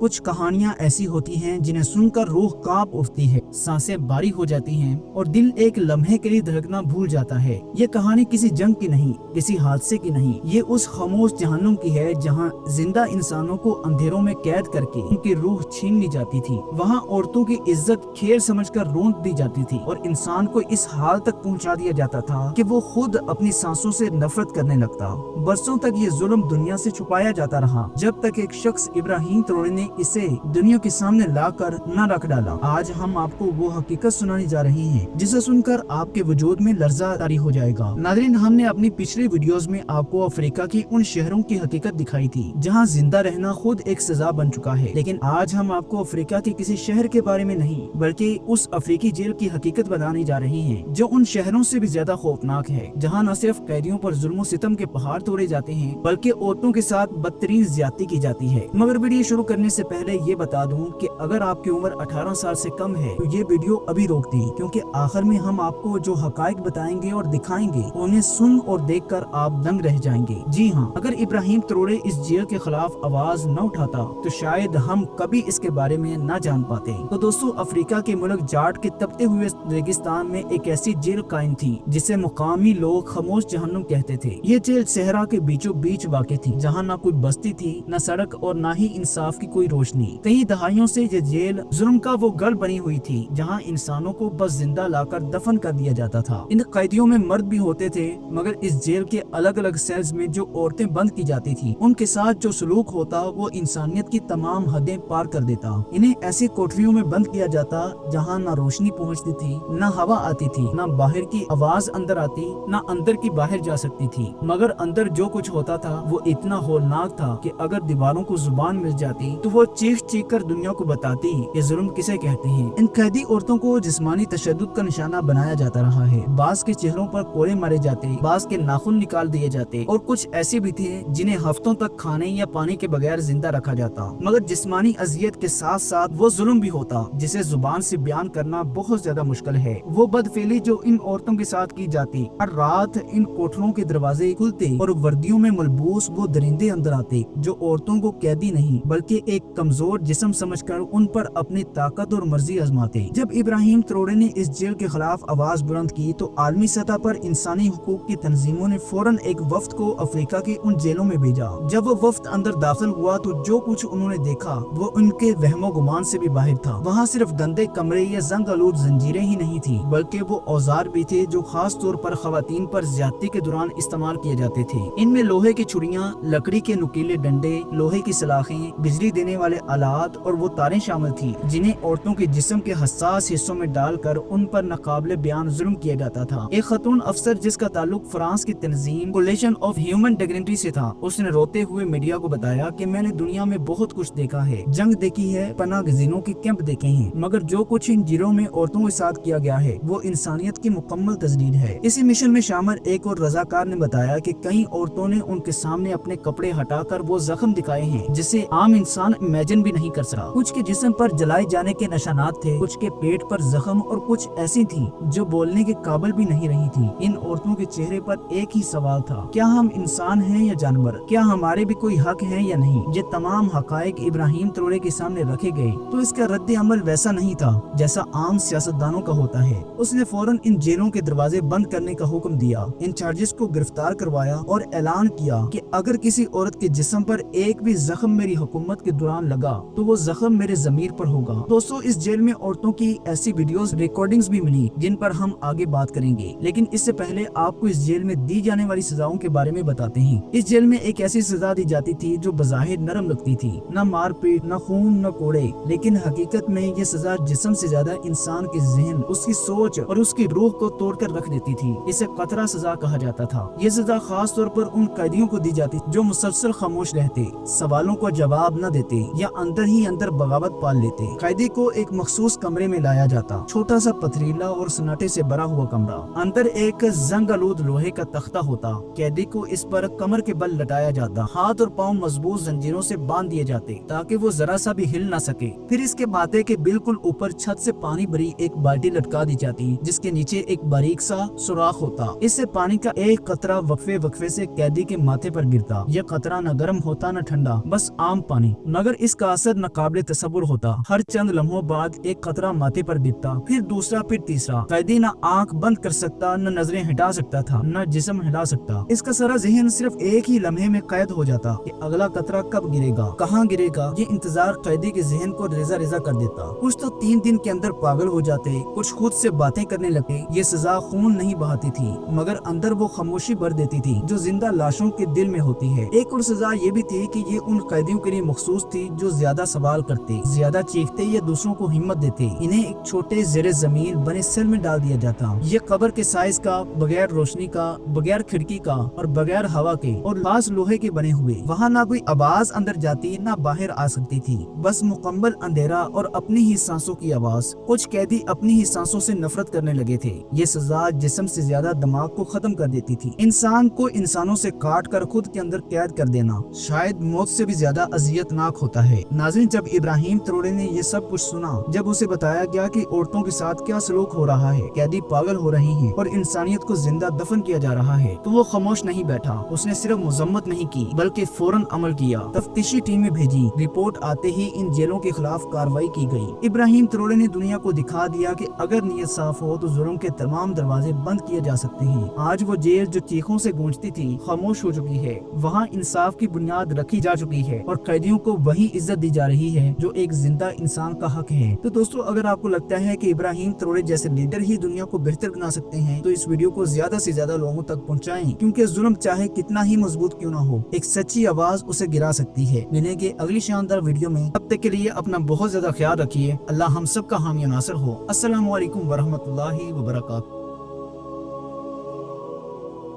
कुछ कहानियाँ ऐसी होती हैं जिन्हें सुनकर रूह कांप उठती है, सांसें भारी हो जाती हैं और दिल एक लम्हे के लिए धड़कना भूल जाता है। ये कहानी किसी जंग की नहीं, किसी हादसे की नहीं, ये उस खामोश जहन्नुम की है जहाँ जिंदा इंसानों को अंधेरों में कैद करके उनकी रूह छीन ली जाती थी। वहाँ औरतों की इज्जत खेल समझकर रोंद दी जाती थी और इंसान को इस हाल तक पहुँचा दिया जाता था कि वो खुद अपनी सांसों से नफरत करने लगता। बरसों तक ये जुल्म दुनिया से छुपाया जाता रहा, जब तक एक शख्स इब्राहिम ट्रोरे ने इसे दुनिया के सामने लाकर न रख डाला। आज हम आपको वो हकीकत सुनाने जा रहे हैं जिसे सुनकर आपके वजूद में लर्जा तारी हो जाएगा। नाज़रीन, हमने अपनी पिछली वीडियोस में आपको अफ्रीका की उन शहरों की हकीकत दिखाई थी जहां जिंदा रहना खुद एक सजा बन चुका है, लेकिन आज हम आपको अफ्रीका के किसी शहर के बारे में नहीं बल्कि उस अफ्रीकी जेल की हकीकत बताने जा रहे हैं जो उन शहरों से भी ज्यादा खौफनाक है, जहाँ न सिर्फ कैदियों पर जुल्म सितम के पहाड़ तोड़े जाते हैं बल्कि औरतों के साथ बदतरीन ज्यादती की जाती है। मगर वीडियो शुरू करने से पहले ये बता दूं कि अगर आपकी उम्र 18 साल से कम है तो ये वीडियो अभी रोक दें, क्योंकि आखिर में हम आपको जो हकाइक बताएंगे और दिखाएंगे उन्हें सुन और देखकर आप दंग रह जाएंगे। जी हाँ, अगर इब्राहिम ट्रोरे इस जेल के खिलाफ आवाज न उठाता तो शायद हम कभी इसके बारे में न जान पाते। तो दोस्तों, अफ्रीका के मुल्क जाट के तपते हुए रेगिस्तान में एक ऐसी जेल कायम थी जिसे मुकामी लोग खामोश जहन्नुम कहते थे। ये जेल सहरा के बीचों बीच वाक़ थी, जहाँ न कोई बस्ती थी, न सड़क और न ही इंसाफ की कोई रोशनी। कई दहाइयों से ये जेल जुल्म का वो गढ़ बनी हुई थी जहाँ इंसानों को बस जिंदा लाकर दफन कर दिया जाता था। इन कैदियों में मर्द भी होते थे, मगर इस जेल के अलग अलग सेल्स में जो औरतें बंद की जाती थी उनके साथ जो सलूक होता वो इंसानियत की तमाम हदें पार कर देता। इन्हें ऐसी कोठरियों में बंद किया जाता जहाँ न रोशनी पहुँचती थी, न हवा आती थी, न बाहर की आवाज अंदर आती, न अंदर की बाहर जा सकती थी। मगर अंदर जो कुछ होता था वो इतना होलनाक था कि अगर दीवारों को जुबान मिल जाती तो वो चीख चीख कर दुनिया को बताती ये जुल्म किसे कहते हैं। इन कैदी औरतों को जिस्मानी तशद्दुद का निशाना बनाया जाता रहा है। बाज के चेहरों पर कोड़े मारे जाते, बाज के नाखून निकाल दिए जाते और कुछ ऐसे भी थे जिन्हें हफ्तों तक खाने या पानी के बगैर जिंदा रखा जाता। मगर जिस्मानी अजियत के साथ साथ वो जुल्म भी होता जिसे जुबान से बयान करना बहुत ज्यादा मुश्किल है। वो बदफेली जो इन औरतों के साथ की जाती, हर रात इन कोठरों के दरवाजे खुलते और वर्दियों में मलबूस वो दरिंदे अंदर आते जो औरतों को कैदी नहीं बल्कि एक कमजोर जिस्म समझकर उन पर अपनी ताकत और मर्जी आजमाते। जब इब्राहिम ट्रोरे ने इस जेल के खिलाफ आवाज बुलंद की तो आलमी सतह पर इंसानी हुकूक की तंजीमों ने फौरन एक वफ्द को अफ्रीका की उन जेलों में भेजा। जब वो वफ्द अंदर दाखिल हुआ तो जो कुछ उन्होंने देखा वो उनके वहमो गुमान से भी बाहर था। वहाँ सिर्फ गंदे कमरे या जंग आलूद जंजीरें ही नहीं थी बल्कि वो औजार भी थे जो खास तौर पर खवातीन पर ज्यादती के दौरान इस्तेमाल किए जाते थे। इनमें लोहे की छुरियां, लकड़ी के नुकीले डंडे, लोहे की सलाखें, बिजली देने वाले आलात और वो तारें शामिल थी जिन्हें औरतों के जिस्म के हसास हिस्सों में डालकर उन पर नाकाबिले बयान जुल्म किया जाता था। एक खातून अफसर जिसका ताल्लुक फ्रांस की तंजीम कोलिशन ऑफ ह्यूमन डिग्निटी से था, उसने रोते हुए मीडिया को बताया कि मैंने दुनिया में बहुत कुछ देखा है, जंग देखी है, पनाह गजीनों के कैंप देखे हैं, मगर जो कुछ इन जेलों में औरतों के साथ किया गया है वो इंसानियत की मुकम्मल तजदीद है। इसी मिशन में शामिल एक और रजाकार ने बताया कि कई औरतों ने उनके सामने अपने कपड़े हटाकर वो जख्म दिखाए हैं जिसे आम इंसान इमेजिन भी नहीं कर सका। कुछ के जिस्म पर जलाए जाने के निशानात थे, कुछ के पेट पर जख्म और कुछ ऐसी थी जो बोलने के काबिल भी नहीं रही थी। इन औरतों के चेहरे पर एक ही सवाल था, क्या हम इंसान हैं या जानवर, क्या हमारे भी कोई हक है या नहीं। ये तमाम हकायक इब्राहिम ट्रोरे के सामने रखे गए तो इसका रद्द अमल वैसा नहीं था जैसा आम सियासतदानों का होता है। उसने फौरन इन जेलों के दरवाजे बंद करने का हुक्म दिया, इन चार्जेस को गिरफ्तार करवाया और ऐलान किया कि अगर किसी औरत के जिस्म पर एक भी जख्म मेरी हुकूमत के दौरान लगा तो वो जख्म मेरे जमीर पर होगा। दोस्तों, इस जेल में औरतों की ऐसी वीडियोस रिकॉर्डिंग्स भी मिली जिन पर हम आगे बात करेंगे, लेकिन इससे पहले आपको इस जेल में दी जाने वाली सजाओं के बारे में बताते हैं। इस जेल में एक ऐसी सजा दी जाती थी जो बज़ाहिर नरम लगती थी, न मारपीट, न खून, न कोड़े, लेकिन हकीकत में ये सजा जिस्म से ज्यादा इंसान के जहन, उसकी सोच और उसकी रूह को तोड़कर रख देती थी। इसे कतरा सजा कहा जाता था। ये सजा खास तौर पर उन कैदियों को दी जाती जो मुसलसल खामोश रहते, सवालों को जवाब न देते या अंदर ही अंदर बगावत पाल लेते। कैदी को एक मखसूस कमरे में लाया जाता, छोटा सा पथरीला और सन्नाटे से भरा हुआ कमरा। अंदर एक जंग आलूद लोहे का तख्ता होता, कैदी को इस पर कमर के बल लटाया जाता, हाथ और पाँव मजबूत जंजीरों से बांध दिए जाते ताकि वो जरा सा भी हिल न सके। फिर इसके माथे के बिल्कुल ऊपर छत से पानी भरी एक बाल्टी लटका दी जाती जिसके नीचे एक बारीक सा सुराख होता। इससे पानी का एक कतरा वक्फे वक्फे से कैदी के माथे पर गिरता। यह कतरा न गर्म होता न ठंडा, बस आम पानी, न अगर इसका असर नाकाबिले तसव्वुर होता। हर चंद लम्हों बाद एक खतरा माथे पर बीतता, फिर दूसरा, फिर तीसरा। कैदी न आंख बंद कर सकता, न नजरें हटा सकता था, न जिस्म हिला सकता। इसका सारा जहन सिर्फ एक ही लम्हे में कैद हो जाता कि अगला कतरा कब गिरेगा, कहाँ गिरेगा। ये इंतजार कैदी के जहन को रेजा रेजा कर देता। कुछ तो 3 दिन के अंदर पागल हो जाते, कुछ खुद से बातें करने लगे। ये सजा खून नहीं बहाती थी, मगर अंदर वो खामोशी भर देती थी जो जिंदा लाशों के दिल में होती है। एक और सजा ये भी थी कि ये उन कैदियों के लिए मखसूस थी जो ज्यादा सवाल करते, ज्यादा चीखते या दूसरों को हिम्मत देते। इन्हें एक छोटे ज़ेरे जमीन बने सेल में डाल दिया जाता। ये कब्र के साइज का, बगैर रोशनी का, बगैर खिड़की का और बगैर हवा के और खास लोहे के बने हुए। वहाँ ना कोई आवाज अंदर जाती, ना बाहर आ सकती थी, बस मुकम्मल अंधेरा और अपनी ही सांसों की आवाज। कुछ कैदी अपनी ही सांसों से नफरत करने लगे थे। ये सजा जिस्म से ज्यादा दिमाग को खत्म कर देती थी। इंसान को इंसानों से काट कर खुद के अंदर कैद कर देना शायद मौत से भी ज्यादा अजियतनाक होता है। नाज़रीन, जब इब्राहिम त्रोड़े ने ये सब कुछ सुना, जब उसे बताया गया कि औरतों के साथ क्या सलूक हो रहा है, कैदी पागल हो रही हैं और इंसानियत को जिंदा दफन किया जा रहा है, तो वो खामोश नहीं बैठा। उसने सिर्फ मजम्मत नहीं की बल्कि फौरन अमल किया। तफ्तीशी टीमें भेजी। रिपोर्ट आते ही इन जेलों के खिलाफ कार्रवाई की गई। इब्राहिम त्रोड़े ने दुनिया को दिखा दिया कि अगर नीयत साफ हो तो जुल्म के तमाम दरवाजे बंद किए जा सकते हैं। आज वो जेल जो चीखों से गूंजती थी खामोश हो चुकी है। वहाँ इंसाफ की बुनियाद रखी जा चुकी है और कैदियों को वही इज्जत दी जा रही है जो एक जिंदा इंसान का हक है। तो दोस्तों, अगर आपको लगता है कि इब्राहिम त्रोड़े जैसे लीडर ही दुनिया को बेहतर बना सकते हैं, तो इस वीडियो को ज्यादा से ज्यादा लोगों तक पहुँचाएं, क्योंकि जुल्म चाहे कितना ही मजबूत क्यों ना हो, एक सच्ची आवाज उसे गिरा सकती है। मिलेंगे अगली शानदार वीडियो में। तब तक के लिए अपना बहुत ज्यादा ख्याल रखिए। अल्लाह हम सब का हामी नासिर हो। अस्सलामु अलैकुम वरहमतुल्लाहि वबरकातुहू।